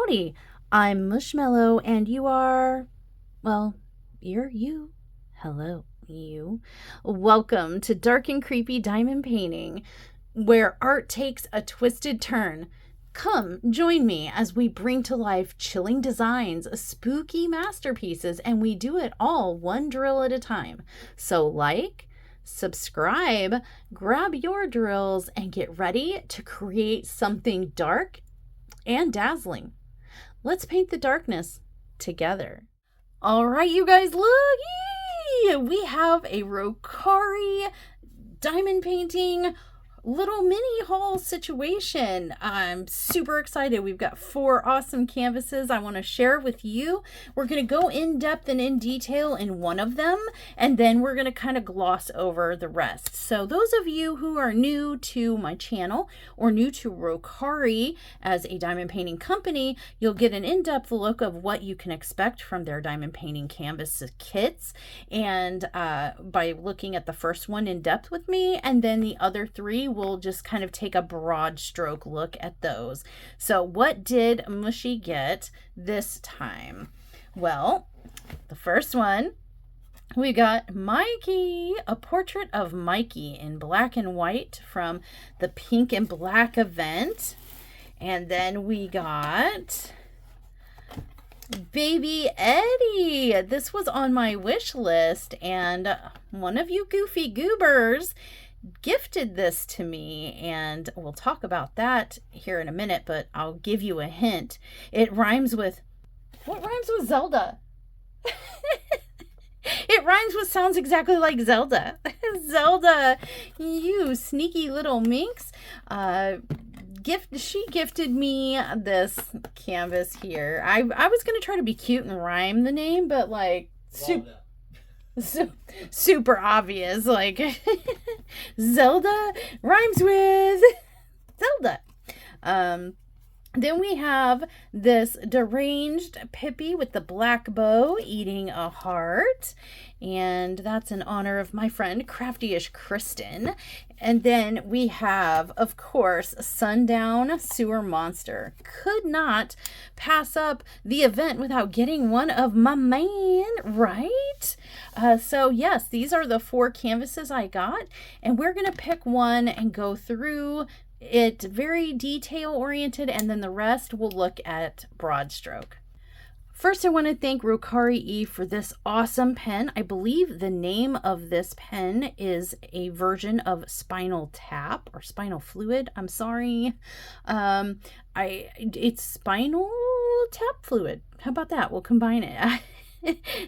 Howdy, I'm Mushmallow and you are, well, you're you. Hello, you. Welcome to Dark and Creepy Diamond Painting, where art takes a twisted turn. Come, join me as we bring to life chilling designs, spooky masterpieces, and we do it all one drill at a time. So subscribe, grab your drills, and get ready to create something dark and dazzling. Let's paint the darkness together. All right, you guys, look! Yay! We have a Rokkari diamond painting little mini haul situation. I'm super excited. We've got 4 awesome canvases I want to share with you. We're going to go in depth and in detail in one of them, and then we're going to kind of gloss over the rest. So those of you who are new to my channel or new to Rokkari as a diamond painting company, you'll get an in-depth look of what you can expect from their diamond painting canvas kits, and by looking at the first one in depth with me, and then the other 3 we'll just kind of take a broad stroke look at those. So what did Mushy get this time? Well, the first one, we got Mikey, a portrait of Mikey in black and white from the Pink and Black event. And then we got Baby Eddie. This was on my wish list, and one of you goofy goobers gifted this to me, and we'll talk about that here in a minute, but I'll give you a hint. It rhymes with, what rhymes with Zelda? It rhymes with, sounds exactly like Zelda. Zelda, you sneaky little minx. She gifted me this canvas here. I was gonna try to be cute and rhyme the name, but like super obvious, like Zelda rhymes with Zelda. Then we have this deranged Pippi with the black bow eating a heart, and that's in honor of my friend Crafty-ish Kristen. And then we have, of course, Sundown Sewer Monster. Could not pass up the event without getting one of my man, right? So yes, these are the 4 canvases I got, and we're gonna pick one and go through it very detail oriented, and then the rest we'll look at broad stroke. First, I want to thank Rokkari for this awesome pen. I believe the name of this pen is a version of Spinal Tap or Spinal Fluid. I'm sorry. It's Spinal Tap Fluid. How about that? We'll combine it.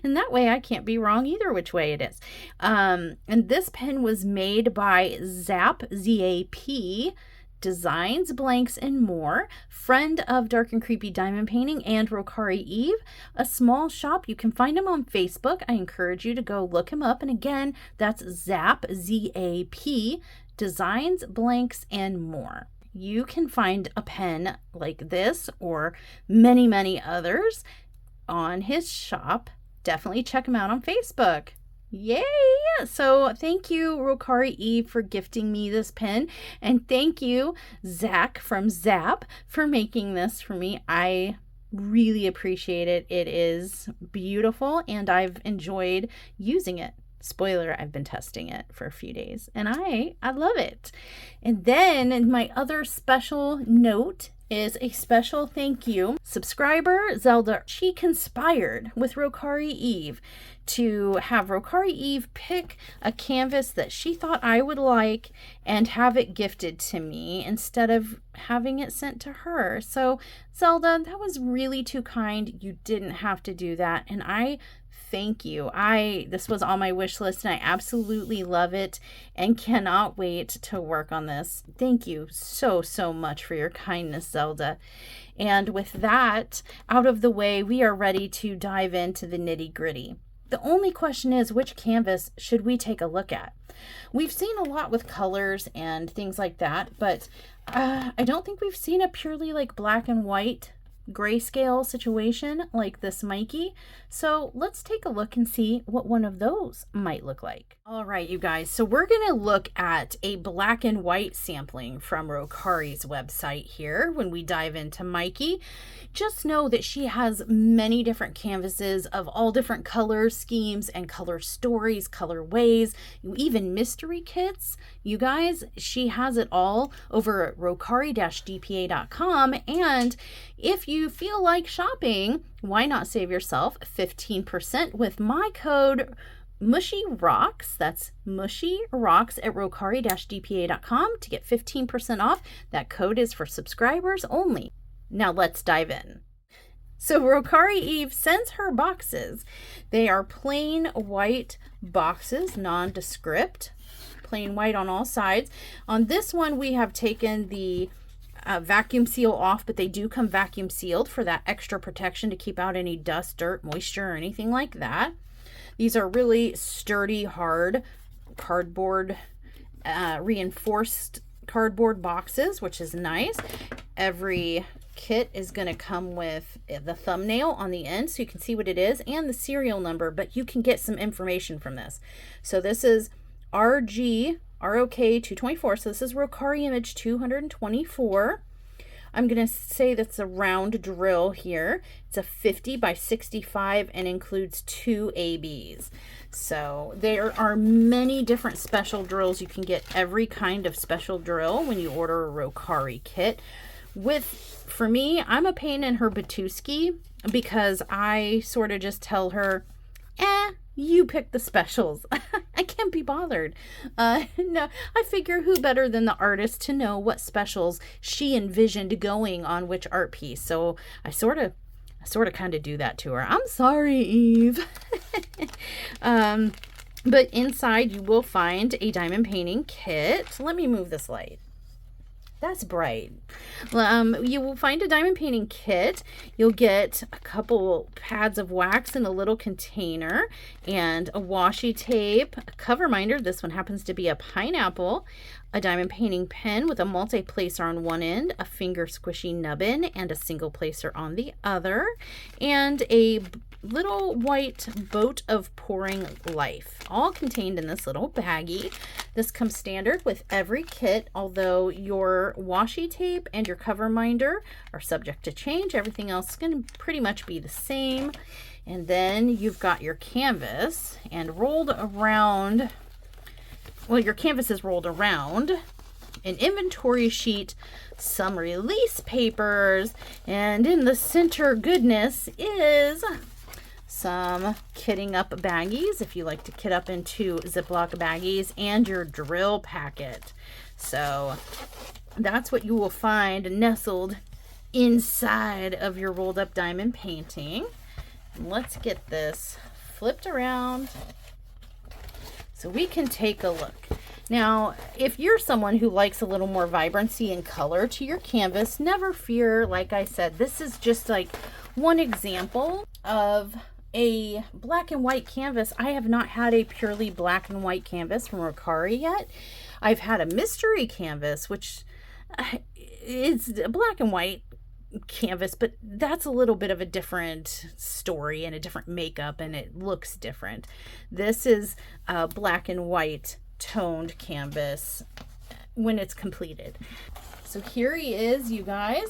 And that way I can't be wrong either which way it is. And this pen was made by Zap, Z-A-P, Designs, Blanks, and More, friend of Dark and Creepy Diamond Painting and Rokkari, a small shop. You can find him on Facebook. I encourage you to go look him up. And again, that's Zap, Z-A-P, Designs, Blanks, and More. You can find a pen like this or many, many others on his shop. Definitely check him out on Facebook. Yay! So thank you, Rokkari for gifting me this pen, and thank you, Zach from Zap, for making this for me. I really appreciate it. It is beautiful, and I've enjoyed using it. Spoiler, I've been testing it for a few days, and I love it. And then my other special note is a special thank you. Subscriber Zelda, she conspired with Rokkari to have Rokkari pick a canvas that she thought I would like and have it gifted to me instead of having it sent to her. So Zelda, that was really too kind. You didn't have to do that, and I thank you. This was on my wish list, and I absolutely love it and cannot wait to work on this. Thank you so much for your kindness, Zelda. And with that out of the way, we are ready to dive into the nitty-gritty. The only question is, which canvas should we take a look at? We've seen a lot with colors and things like that, but I don't think we've seen a purely like black and white grayscale situation like this Mikey. So let's take a look and see what one of those might look like. All right, you guys, so we're gonna look at a black and white sampling from Rokkari's website here when we dive into Mikey. Just know that she has many different canvases of all different colors, schemes, and color stories, colorways, even mystery kits. You guys, she has it all over at rokkari-dpa.com. And if you feel like shopping, why not save yourself 15% with my code Mushy Rocks. That's Mushy Rocks at rokkari-dpa.com to get 15% off. That code is for subscribers only. Now let's dive in. So Rokkari Eve sends her boxes. They are plain white boxes, nondescript, plain white on all sides. On this one, we have taken the vacuum seal off, but they do come vacuum sealed for that extra protection to keep out any dust, dirt, moisture, or anything like that. These are really sturdy, hard cardboard, reinforced cardboard boxes, which is nice. Every kit is going to come with the thumbnail on the end so you can see what it is and the serial number, but you can get some information from this. So this is ROK 224. So this is Rokkari image 224. I'm going to say that's a round drill here. It's a 50 by 65 and includes 2 ABs. So there are many different special drills. You can get every kind of special drill when you order a Rokkari kit. For me, I'm a pain in her Batuski because I sort of just tell her, you pick the specials. I can't be bothered. No, I figure who better than the artist to know what specials she envisioned going on which art piece. So I sort of kind of do that to her. I'm sorry, Eve. But inside you will find a diamond painting kit. Let me move this light. That's bright. You will find a diamond painting kit. You'll get a couple pads of wax in a little container and a washi tape, a cover minder. This one happens to be a pineapple, a diamond painting pen with a multi-placer on one end, a finger squishy nubbin, and a single placer on the other, and a little white boat of pouring life, all contained in this little baggie. This comes standard with every kit, although your washi tape and your cover minder are subject to change. Everything else is going to pretty much be the same. And then you've got your canvas and rolled around, well, your canvas is rolled around, an inventory sheet, some release papers, and in the center goodness is some kitting up baggies, if you like to kit up into Ziploc baggies, and your drill packet. So that's what you will find nestled inside of your rolled up diamond painting. Let's get this flipped around so we can take a look. Now, if you're someone who likes a little more vibrancy and color to your canvas, never fear. Like I said, this is just like one example of a black and white canvas. I have not had a purely black and white canvas from Rokkari yet. I've had a mystery canvas, which is a black and white canvas, but that's a little bit of a different story and a different makeup, and it looks different. This is a black and white toned canvas when it's completed. So here he is, you guys.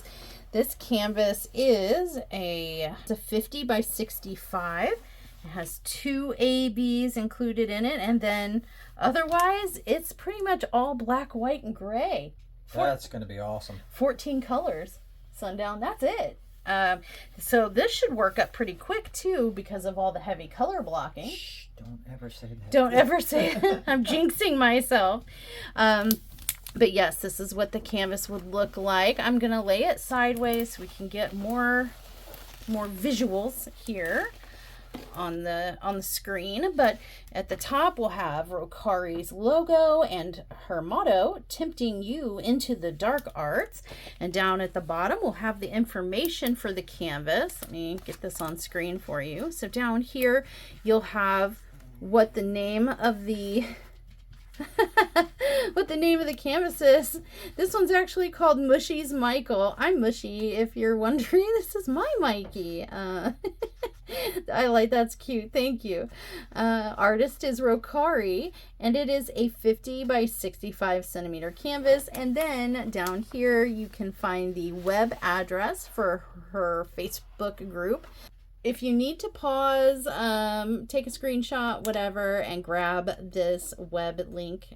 This canvas is it's a 50 by 65. It has 2 ABs included in it, and then otherwise it's pretty much all black, white, and gray. That's going to be awesome. 14 colors. Sundown, that's it. So this should work up pretty quick too because of all the heavy color blocking. Shh, don't ever say that. Don't ever say that. I'm jinxing myself. But yes, this is what the canvas would look like. I'm going to lay it sideways so we can get more visuals here on the screen. But at the top we'll have Rokkari's logo and her motto, tempting you into the dark arts. And down at the bottom we'll have the information for the canvas. Let me get this on screen for you. So down here you'll have what the name of the what the name of the canvas is. This one's actually called Mushy's Michael. I'm Mushy, if you're wondering. This is my Mikey. I like, that's cute. Thank you. Artist is Rokkari, and it is a 50 by 65 centimeter canvas. And then down here you can find the web address for her Facebook group. If you need to pause, take a screenshot, whatever, and grab this web link,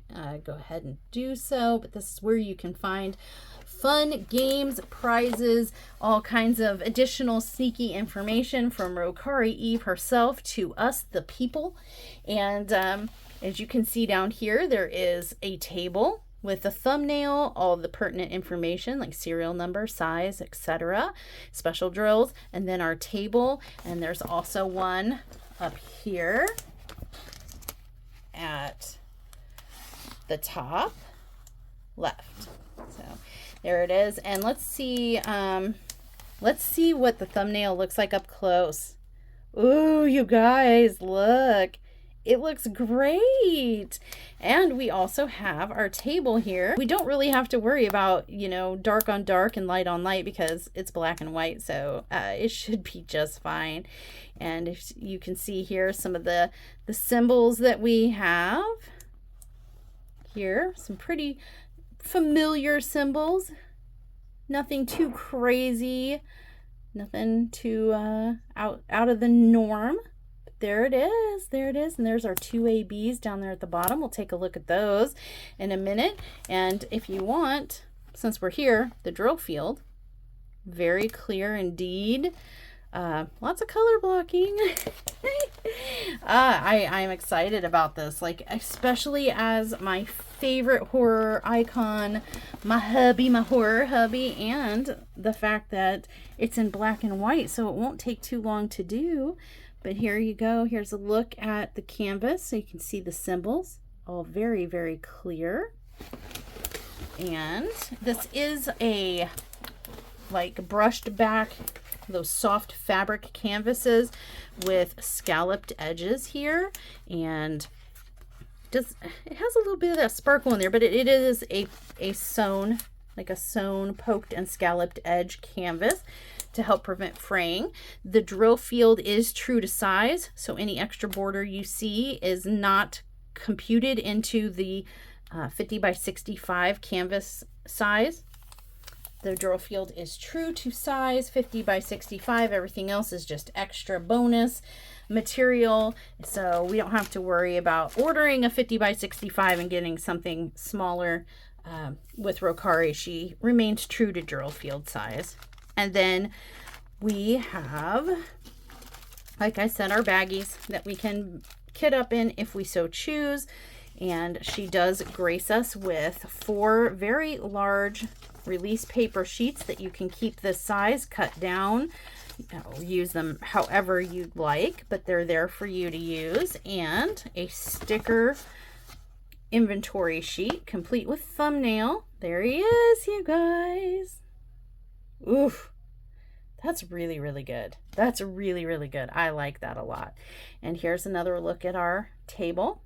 go ahead and do so. But this is where you can find fun games, prizes, all kinds of additional sneaky information from Rokkari Eve herself to us, the people. And as you can see down here, there is a table with a thumbnail, all the pertinent information like serial number, size, etc., special drills, and then our table. And there's also one up here at the top left. So there it is. And let's see what the thumbnail looks like up close. Ooh, you guys, look. It looks great. And we also have our table here. We don't really have to worry about, you know, dark on dark and light on light because it's black and white. So it should be just fine. And if you can see here some of the symbols that we have here, some pretty familiar symbols. Nothing too crazy. Nothing too out of the norm. There it is. There it is. And there's our two ABs down there at the bottom. We'll take a look at those in a minute. And if you want, since we're here, the drill field, very clear indeed. Lots of color blocking. I'm excited about this, like, especially as my favorite horror icon, my horror hubby, and the fact that it's in black and white, so it won't take too long to do. But here you go. Here's a look at the canvas so you can see the symbols, all very, very clear. And this is a like brushed back, those soft fabric canvases with scalloped edges here, and it has a little bit of that sparkle in there, but it is a sewn, like a sewn, poked and scalloped edge canvas to help prevent fraying. The drill field is true to size, so any extra border you see is not computed into the 50 by 65 canvas size. The drill field is true to size, 50 by 65. Everything else is just extra bonus material, so we don't have to worry about ordering a 50 by 65 and getting something smaller. With Rokkari, she remains true to drill field size. And then we have, like I said, our baggies that we can kit up in if we so choose. And she does grace us with 4 very large release paper sheets that you can keep this size, cut down, use them however you'd like, but they're there for you to use, and a sticker inventory sheet complete with thumbnail. There he is, you guys. Oof, that's really, really good. That's really, really good. I like that a lot. And here's another look at our table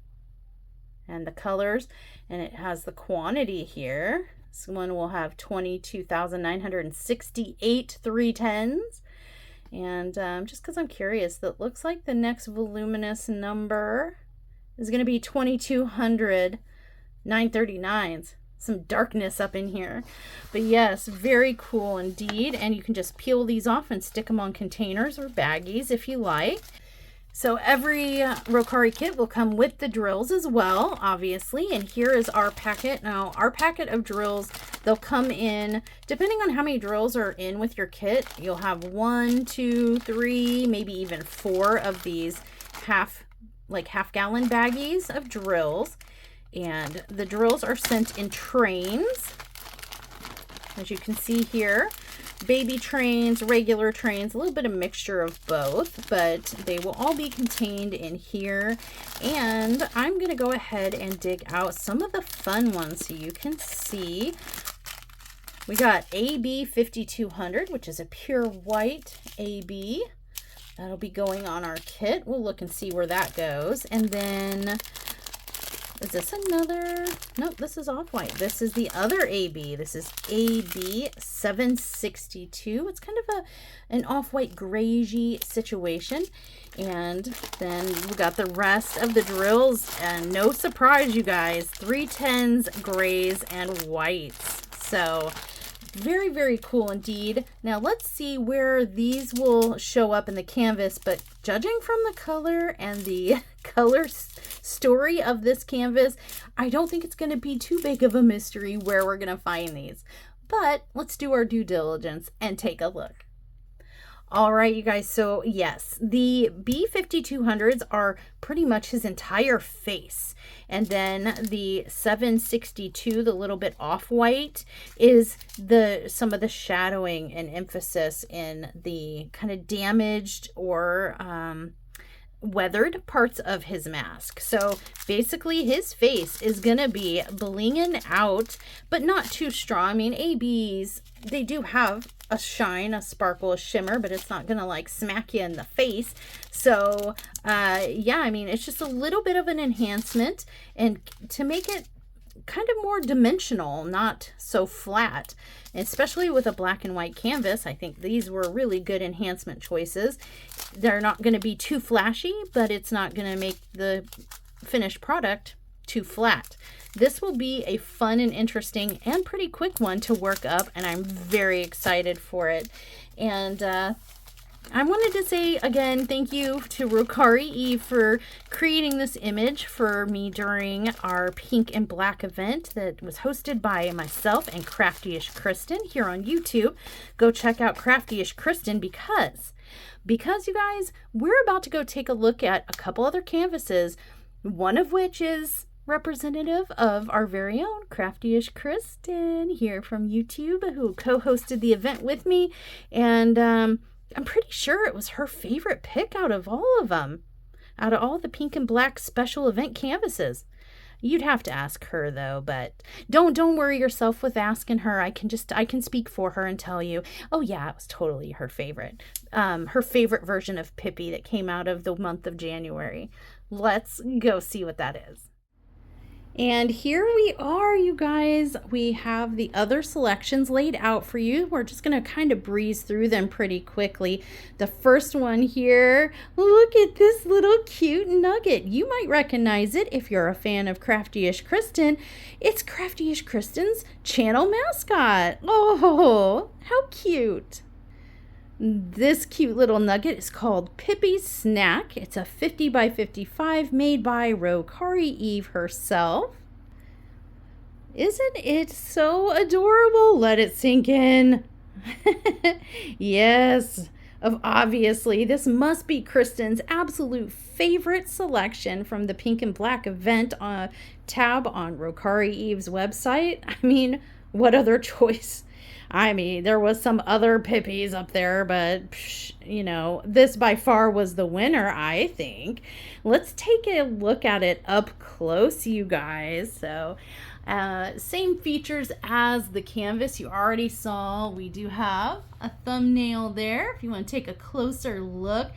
and the colors, and it has the quantity here. This one will have 22,968 310s. And just because I'm curious, that looks like the next voluminous number is going to be 2,200 939s. Some darkness up in here. But yes, very cool indeed. And you can just peel these off and stick them on containers or baggies if you like. So every Rokkari kit will come with the drills as well, obviously. And here is our packet. Now, our packet of drills, they'll come in, depending on how many drills are in with your kit, you'll have 1, 2, 3, maybe even 4 of these half-gallon baggies of drills. And the drills are sent in trains, as you can see here. Baby trains, regular trains, a little bit of mixture of both, but they will all be contained in here. And I'm going to go ahead and dig out some of the fun ones so you can see. We got AB 5200, which is a pure white AB. That'll be going on our kit. We'll look and see where that goes. And then Is this another? Nope, this is off-white. This is the other AB. This is AB 762. It's kind of an off-white grayy situation. And then we got the rest of the drills. And no surprise, you guys, 310s, grays, and whites. So very, very cool indeed. Now let's see where these will show up in the canvas, but judging from the color and the color story of this canvas, I don't think it's going to be too big of a mystery where we're going to find these. But let's do our due diligence and take a look. All right, you guys, so yes, the B5200s are pretty much his entire face. And then the 762, the little bit off-white, is some of the shadowing and emphasis in the kind of damaged or weathered parts of his mask. So basically his face is gonna be blinging out, but not too strong. I mean, ABs, they do have a shine, a sparkle, a shimmer, but it's not gonna like smack you in the face. So yeah, I mean, it's just a little bit of an enhancement and to make it kind of more dimensional, not so flat. Especially with a black and white canvas, I think these were really good enhancement choices. They're not going to be too flashy, but it's not going to make the finished product too flat. This will be a fun and interesting and pretty quick one to work up, and I'm very excited for it. And I wanted to say again, thank you to Rokkari Eve for creating this image for me during our pink and black event that was hosted by myself and Craftyish Kristen here on YouTube. Go check out Craftyish Kristen because you guys, we're about to go take a look at a couple other canvases, one of which is representative of our very own Craftyish Kristen here from YouTube, who co-hosted the event with me, and I'm pretty sure it was her favorite pick out of all of them, out of all the pink and black special event canvases. You'd have to ask her though, but don't worry yourself with asking her. I can speak for her and tell you, oh yeah, it was totally her favorite version of Pippi that came out of the month of January. Let's go see what that is. And here we are, you guys. We have the other selections laid out for you. We're just going to kind of breeze through them pretty quickly. The first one here, look at this little cute nugget. You might recognize it if you're a fan of Craftyish Kristen. It's Craftyish Kristen's channel mascot. Oh, how cute. This cute little nugget is called Pippi's Snack. It's a 50 by 55 made by Rokkari Eve herself. Isn't it so adorable? Let it sink in. Yes, obviously, this must be Kristen's absolute favorite selection from the Pink and Black event tab on Rokkari Eve's website. I mean, what other choice? I mean, there was some other Pippies up there, but, you know, this by far was the winner, I think. Let's take a look at it up close, you guys. So, same features as the canvas you already saw. We do have a thumbnail there if you want to take a closer look.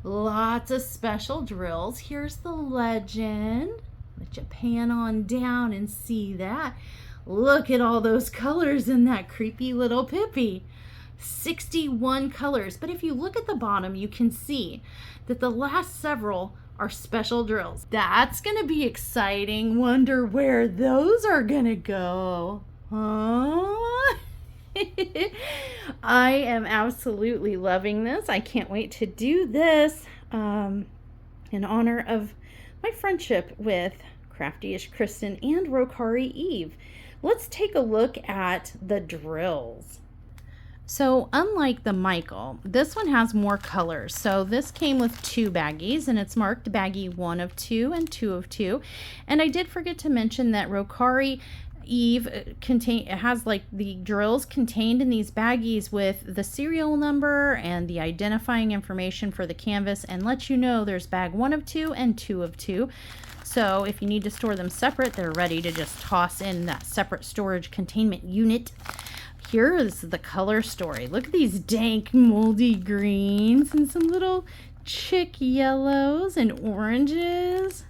Lots of special drills. Here's the legend. Let you pan on down and see that. Look at all those colors in that creepy little Pippi. 61 colors. But if you look at the bottom, you can see that the last several are special drills. That's going to be exciting. Wonder where those are going to go. Huh? I am absolutely loving this. I can't wait to do this in honor of my friendship with Craftyish Kristen and Rokkari Eve. Let's take a look at the drills. So unlike the Michael, this one has more colors. So this came with 2 baggies and it's marked baggie 1 of 2 and 2 of 2. And I did forget to mention that Rokkari Eve has like the drills contained in these baggies with the serial number and the identifying information for the canvas, and let you know there's bag 1 of 2 and 2 of 2. So if you need to store them separate, they're ready to just toss in that separate storage containment unit. Here is the color story. Look at these dank moldy greens and some little chick yellows and oranges.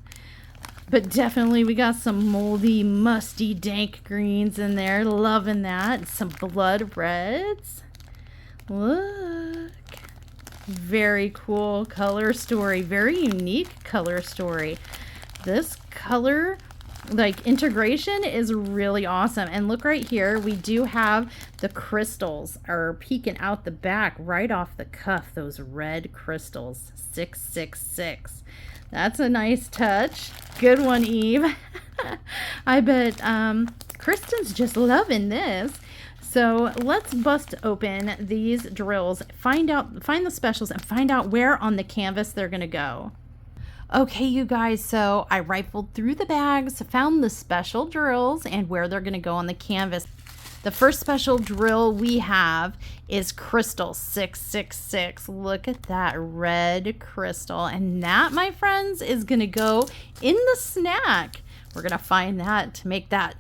But definitely we got some moldy, musty, dank greens in there. Loving that. Some blood reds. Look. Very cool color story. Very unique color story. This color integration is really awesome. And look right here, we do have the crystals are peeking out the back right off the cuff. Those red crystals. 666. That's a nice touch. Good one, Eve. I bet Kristen's just loving this. So let's bust open these drills, find the specials, and find out where on the canvas they're gonna go. Okay, you guys, so I rifled through the bags, found the special drills and where they're gonna go on the canvas. The first special drill we have is Crystal 666. Look at that red crystal. And that, my friends, is going to go in the snack. We're going to find that to make that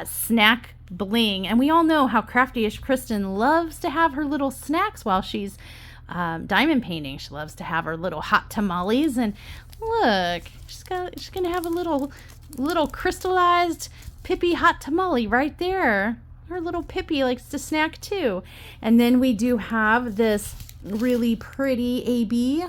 snack bling. And we all know how Crafty-ish Kristen loves to have her little snacks while she's diamond painting. She loves to have her little hot tamales. And look, she's going to have a little crystallized Pippi hot tamale right there. Her little Pippi likes to snack too. And then we do have this really pretty AB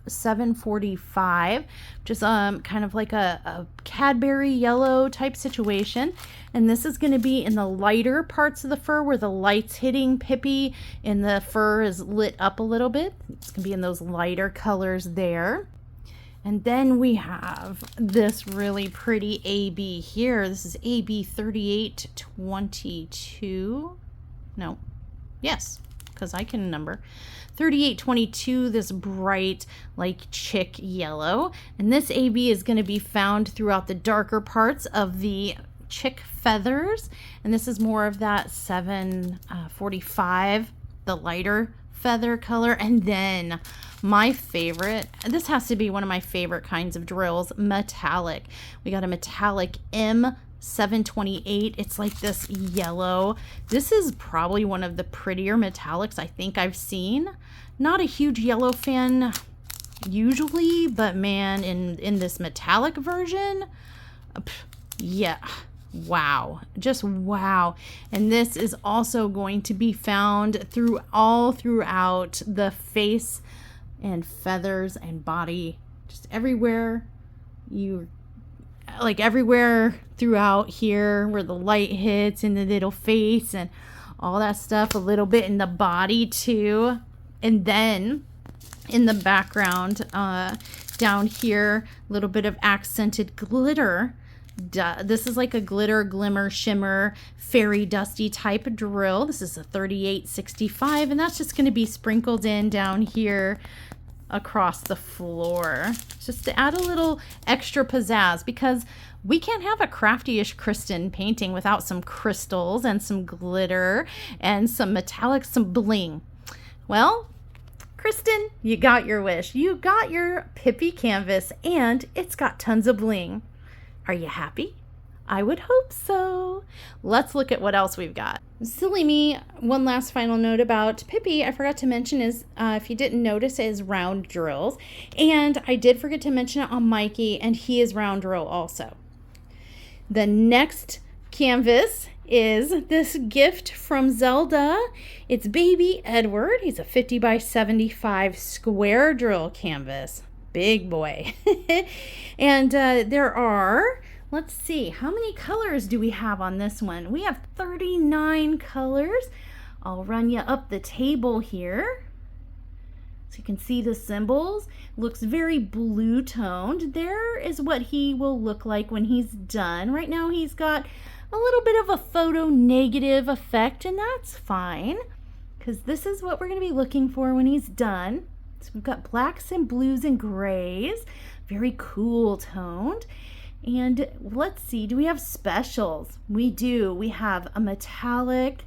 745, just kind of like a Cadbury yellow type situation. And this is going to be in the lighter parts of the fur where the light's hitting Pippi and the fur is lit up a little bit. It's going to be in those lighter colors there. And then we have this really pretty AB here. This is AB 3822. No. Yes, because I can number. 3822, this bright, like chick yellow. And this AB is going to be found throughout the darker parts of the chick feathers. And this is more of that 745, the lighter feather color. And then my favorite, this has to be one of my favorite kinds of drills, metallic. We got a metallic M728. It's like this yellow. This is probably one of the prettier metallics I think I've seen. Not a huge yellow fan usually, but man, in this metallic version, yeah. Wow, just wow. And this is also going to be found throughout the face and feathers and body, just everywhere everywhere throughout here where the light hits in the little face and all that stuff, a little bit in the body too. And then in the background down here, a little bit of accented glitter. This is like a glitter, glimmer, shimmer, fairy dusty type of drill. This is a 3865, and that's just going to be sprinkled in down here across the floor, just to add a little extra pizzazz, because we can't have a Crafty-ish Kristen painting without some crystals and some glitter and some metallic, some bling. Well, Kristen, you got your wish. You got your Pippi canvas, and it's got tons of bling. Are you happy? I would hope so. Let's look at what else we've got. Silly me, one last final note about Pippi I forgot to mention is, if you didn't notice, is round drills. And I did forget to mention it on Mikey, and he is round drill also. The next canvas is this gift from Zelda. It's baby Edward. He's a 50 by 75 square drill canvas. Big boy. And there are, let's see, how many colors do we have on this one? We have 39 colors. I'll run you up the table here so you can see the symbols. Looks very blue toned. There is what he will look like when he's done. Right now he's got a little bit of a photo negative effect, and that's fine, because this is what we're going to be looking for when he's done. So we've got blacks and blues and grays, very cool toned. And let's see, do we have specials? We do. We have a metallic,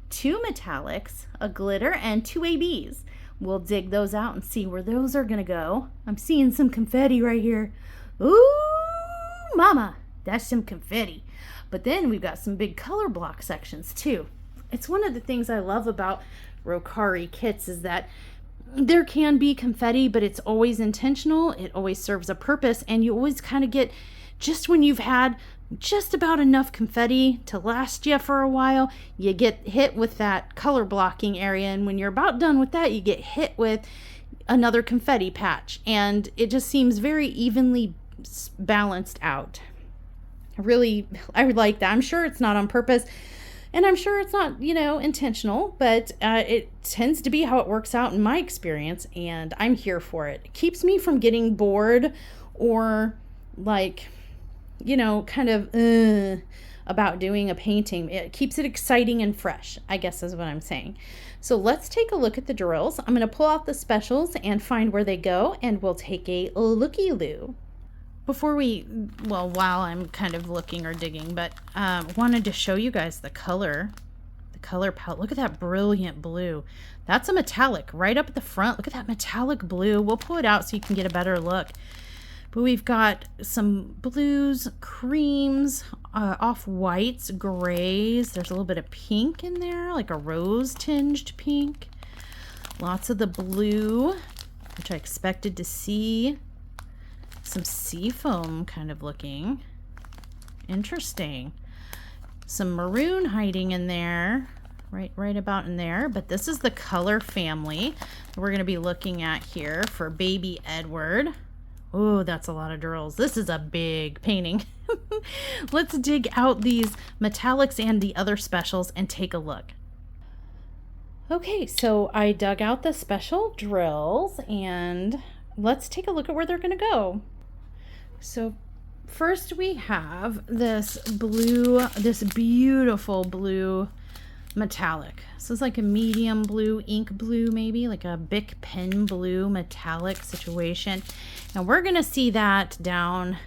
2 metallics, a glitter, and 2 ABs. We'll dig those out and see where those are going to go. I'm seeing some confetti right here. Ooh, mama, that's some confetti. But then we've got some big color block sections too. It's one of the things I love about Rokkari kits is that there can be confetti, but it's always intentional. It always serves a purpose, and you always kind of get just when you've had just about enough confetti to last you for a while, you get hit with that color blocking area. And when you're about done with that, you get hit with another confetti patch. And it just seems very evenly balanced out. I like that. I'm sure it's not on purpose. And I'm sure it's not, intentional, but it tends to be how it works out in my experience. And I'm here for it. It keeps me from getting bored or kind of about doing a painting. It keeps it exciting and fresh, I guess is what I'm saying. So let's take a look at the drills. I'm going to pull out the specials and find where they go, and we'll take a looky-loo. While I'm kind of looking or digging, but wanted to show you guys the color palette. Look at that brilliant blue. That's a metallic right up at the front. Look at that metallic blue. We'll pull it out so you can get a better look. But we've got some blues, creams, off-whites, grays. There's a little bit of pink in there, like a rose-tinged pink. Lots of the blue, which I expected to see. Some seafoam kind of looking. Interesting. Some maroon hiding in there, right about in there. But this is the color family that we're going to be looking at here for Baby Edward. Oh, that's a lot of drills. This is a big painting. Let's dig out these metallics and the other specials and take a look. Okay, so I dug out the special drills and let's take a look at where they're going to go. So first we have this beautiful blue metallic. This is like a medium blue, ink blue, maybe like a Bic pen blue metallic situation. And we're going to see that down,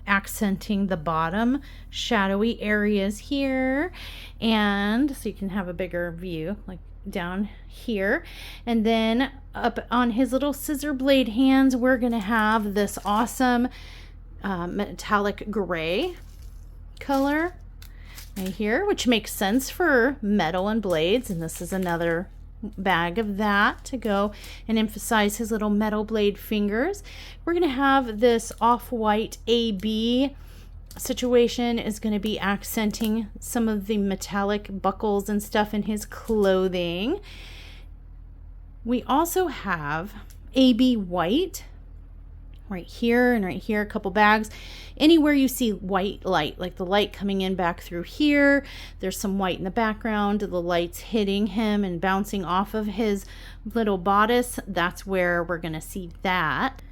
accenting the bottom shadowy areas here. And so you can have a bigger view, like down here. And then up on his little scissor blade hands, we're going to have this awesome metallic gray color right here, which makes sense for metal and blades. And this is another bag of that to go and emphasize his little metal blade fingers. We're going to have this off-white AB situation is going to be accenting some of the metallic buckles and stuff in his clothing. We also have AB white right here and right here, a couple bags. Anywhere you see white light, like the light coming in back through here, there's some white in the background, the light's hitting him and bouncing off of his little bodice. That's where we're going to see that.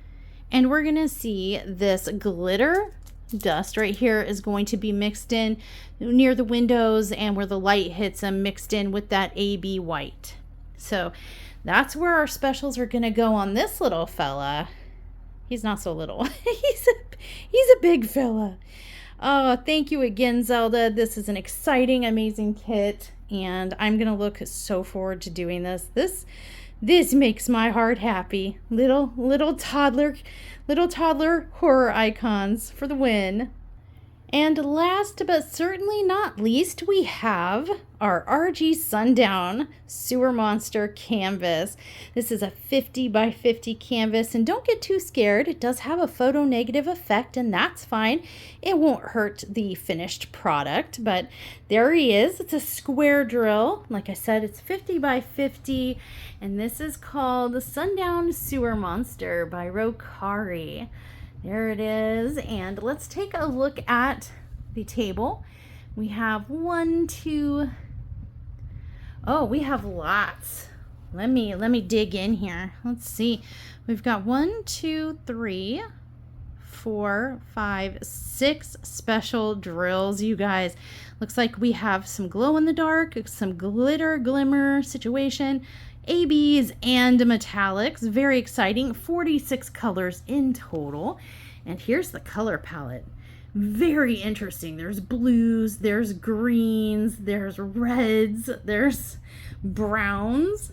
And we're going to see this glitter dust right here is going to be mixed in near the windows and where the light hits them, mixed in with that AB white. So that's where our specials are going to go on this little fella. He's not so little. He's a big fella. Oh, thank you again, Zelda. This is an exciting, amazing kit, and I'm gonna look so forward to doing this. This makes my heart happy. Little toddler horror icons for the win. And last but certainly not least, we have our RG Sundown Sewer Monster canvas. This is a 50 by 50 canvas, and don't get too scared. It does have a photo negative effect, and that's fine. It won't hurt the finished product, but there he is. It's a square drill. Like I said, it's 50 by 50, and this is called the Sundown Sewer Monster by Rokkari. There it is, and let's take a look at the table. We have we have lots. Let me dig in here. Let's see. We've got 1, 2, 3, 4, 5, 6 special drills, you guys. Looks like we have some glow in the dark, some glitter glimmer situation, ABs and metallics. Very exciting. 46 colors in total. And here's the color palette. Very interesting. There's blues, there's greens, there's reds, there's browns,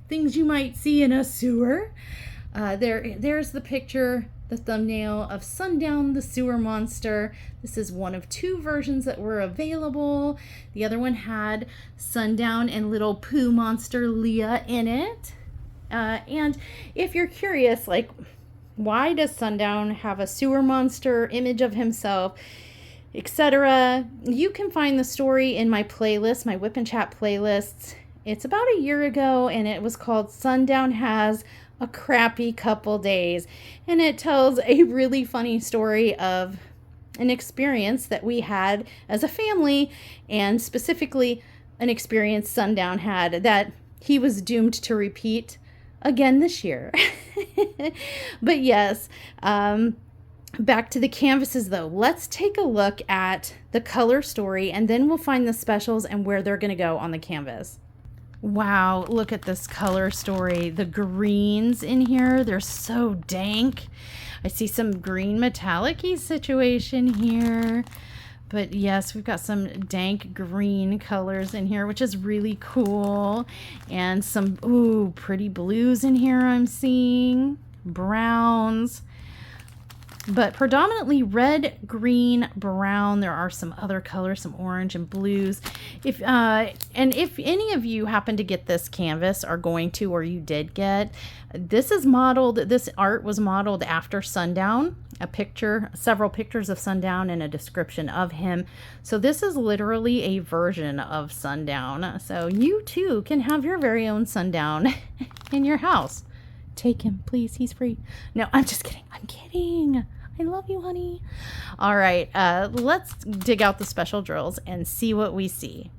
things you might see in a sewer. There's the picture, the thumbnail of Sundown the Sewer Monster. This is one of 2 versions that were available. The other one had Sundown and little poo monster Leah in it. And if you're curious, like, Why does Sundown have a sewer monster image of himself, etc.? You can find the story in my playlist, my Whip and Chat playlists. It's about a year ago, and it was called Sundown Has a Crappy Couple Days. And it tells a really funny story of an experience that we had as a family, and specifically an experience Sundown had that he was doomed to repeat again this year. But yes, back to the canvases though. Let's take a look at the color story, and then we'll find the specials and where they're going to go on the canvas. Wow, look at this color story. The greens in here, they're so dank. I see some green metallic-y situation here. But yes, we've got some dank green colors in here, which is really cool. And some, ooh, pretty blues in here I'm seeing. Browns. But predominantly red, green, brown. There are some other colors, some orange and blues. If any of you happen to get this canvas, are going to, or you did get, this art was modeled after Sundown. Several pictures of Sundown and a description of him. So this is literally a version of Sundown. So you too can have your very own Sundown in your house. Take him, please. He's free. No, I'm just kidding. I'm kidding. I love you, honey. All right, let's dig out the special drills and see what we see.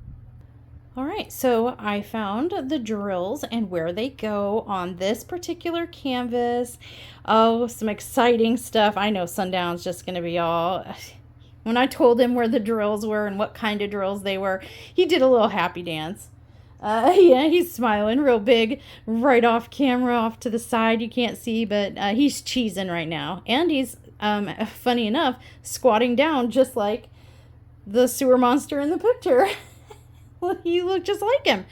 All right, so I found the drills and where they go on this particular canvas. Oh, some exciting stuff. I know Sundown's just going to be all... When I told him where the drills were and what kind of drills they were, he did a little happy dance. Yeah, he's smiling real big right off camera, off to the side. You can't see, but he's cheesing right now. And he's, funny enough, squatting down just like the sewer monster in the picture. Well, you look just like him.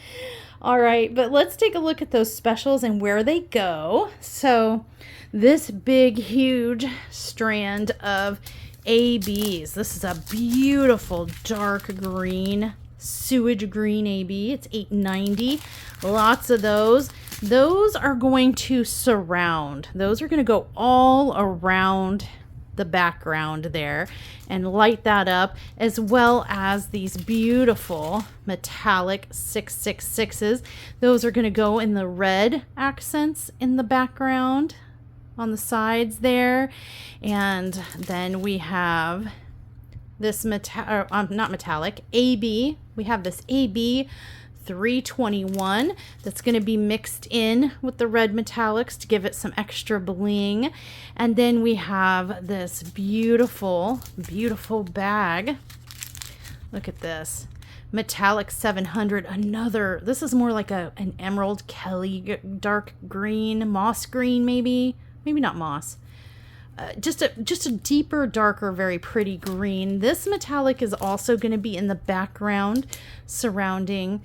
All right, but let's take a look at those specials and where they go. So this big, huge strand of ABs. This is a beautiful dark green, sewage green AB. It's $8.90. Lots of those. Those are going to surround. Those are going to go all around the background there and light that up, as well as these beautiful metallic 666s. Those are going to go in the red accents in the background on the sides there. And then we have this not metallic, AB. We have this AB 321 that's going to be mixed in with the red metallics to give it some extra bling. And then we have this beautiful, beautiful bag. Look at this. Metallic 700. This is more like an emerald Kelly dark green, moss green maybe. Maybe not moss. Just a deeper, darker, very pretty green. This metallic is also going to be in the background, surrounding,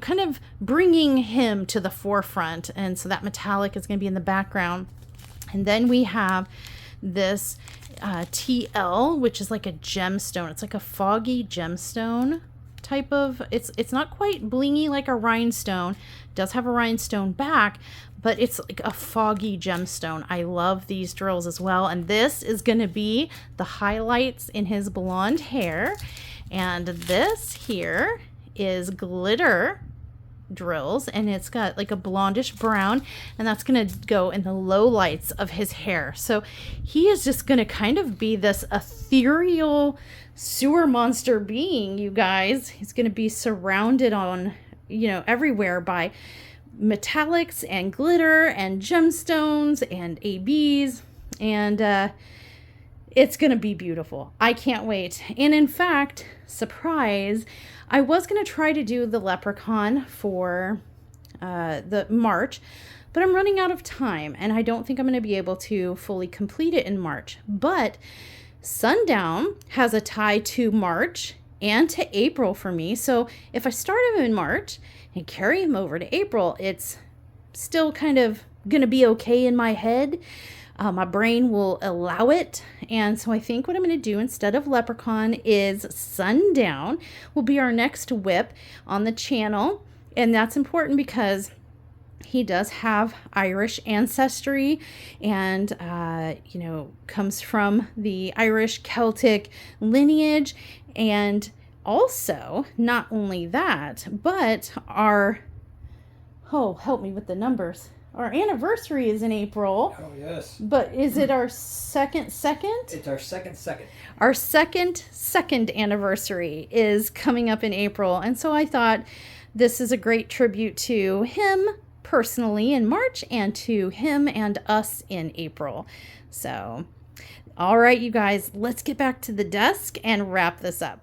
kind of bringing him to the forefront. And so that metallic is going to be in the background. And then we have this TL, which is like a gemstone. It's like a foggy gemstone type of, it's not quite blingy like a rhinestone. It does have a rhinestone back, but it's like a foggy gemstone. I love these drills as well. And this is going to be the highlights in his blonde hair. And this here is glitter drills, and it's got like a blondish brown, and that's going to go in the low lights of his hair. So he is just going to kind of be this ethereal sewer monster being, you guys. He's going to be surrounded on, everywhere by metallics and glitter and gemstones and ABs, and it's gonna be beautiful. I can't wait. And in fact, surprise, I was gonna try to do the leprechaun for the March, but I'm running out of time, and I don't think I'm gonna be able to fully complete it in March. But Sundown has a tie to March and to April for me. So if I start him in March and carry him over to April, it's still kind of going to be okay in my head. My brain will allow it. And so I think what I'm going to do instead of Leprechaun is Sundown will be our next whip on the channel. And that's important because He does have Irish ancestry and, comes from the Irish Celtic lineage. And also, not only that, but help me with the numbers. Our anniversary is in April. Oh, yes. But is it our second? It's our second. Our second anniversary is coming up in April. And so I thought this is a great tribute to him personally in March and to him and us in April. So, all right, you guys, let's get back to the desk and wrap this up.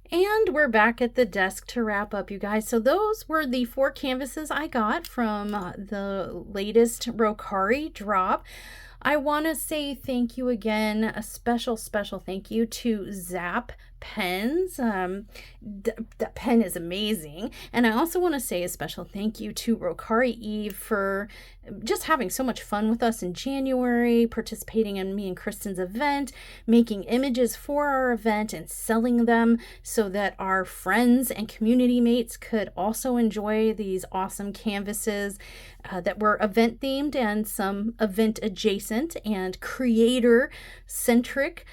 And we're back at the desk to wrap up, you guys. So those were the 4 canvases I got from the latest Rokkari drop. I want to say thank you again, a special thank you to Zap Pens. That pen is amazing. And I also want to say a special thank you to Rokkari Eve for just having so much fun with us in January, participating in me and Kristen's event, making images for our event and selling them so that our friends and community mates could also enjoy these awesome canvases that were event themed and some event adjacent and creator centric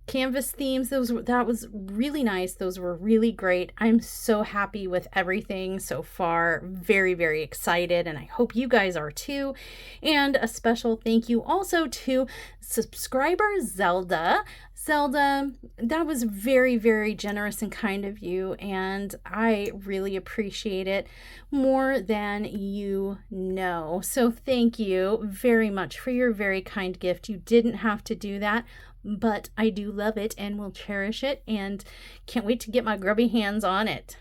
canvas themes. That was really nice. Those were really great. I'm so happy with everything so far. Very, very excited, and I hope you guys are too. And a special thank you also to subscriber Zelda, that was very, very generous and kind of you, and I really appreciate it more than you know. So thank you very much for your very kind gift. You didn't have to do that, but I do love it and will cherish it and can't wait to get my grubby hands on it.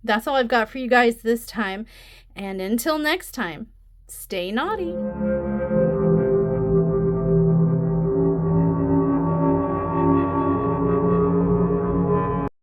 That's all I've got for you guys this time, and until next time, stay naughty.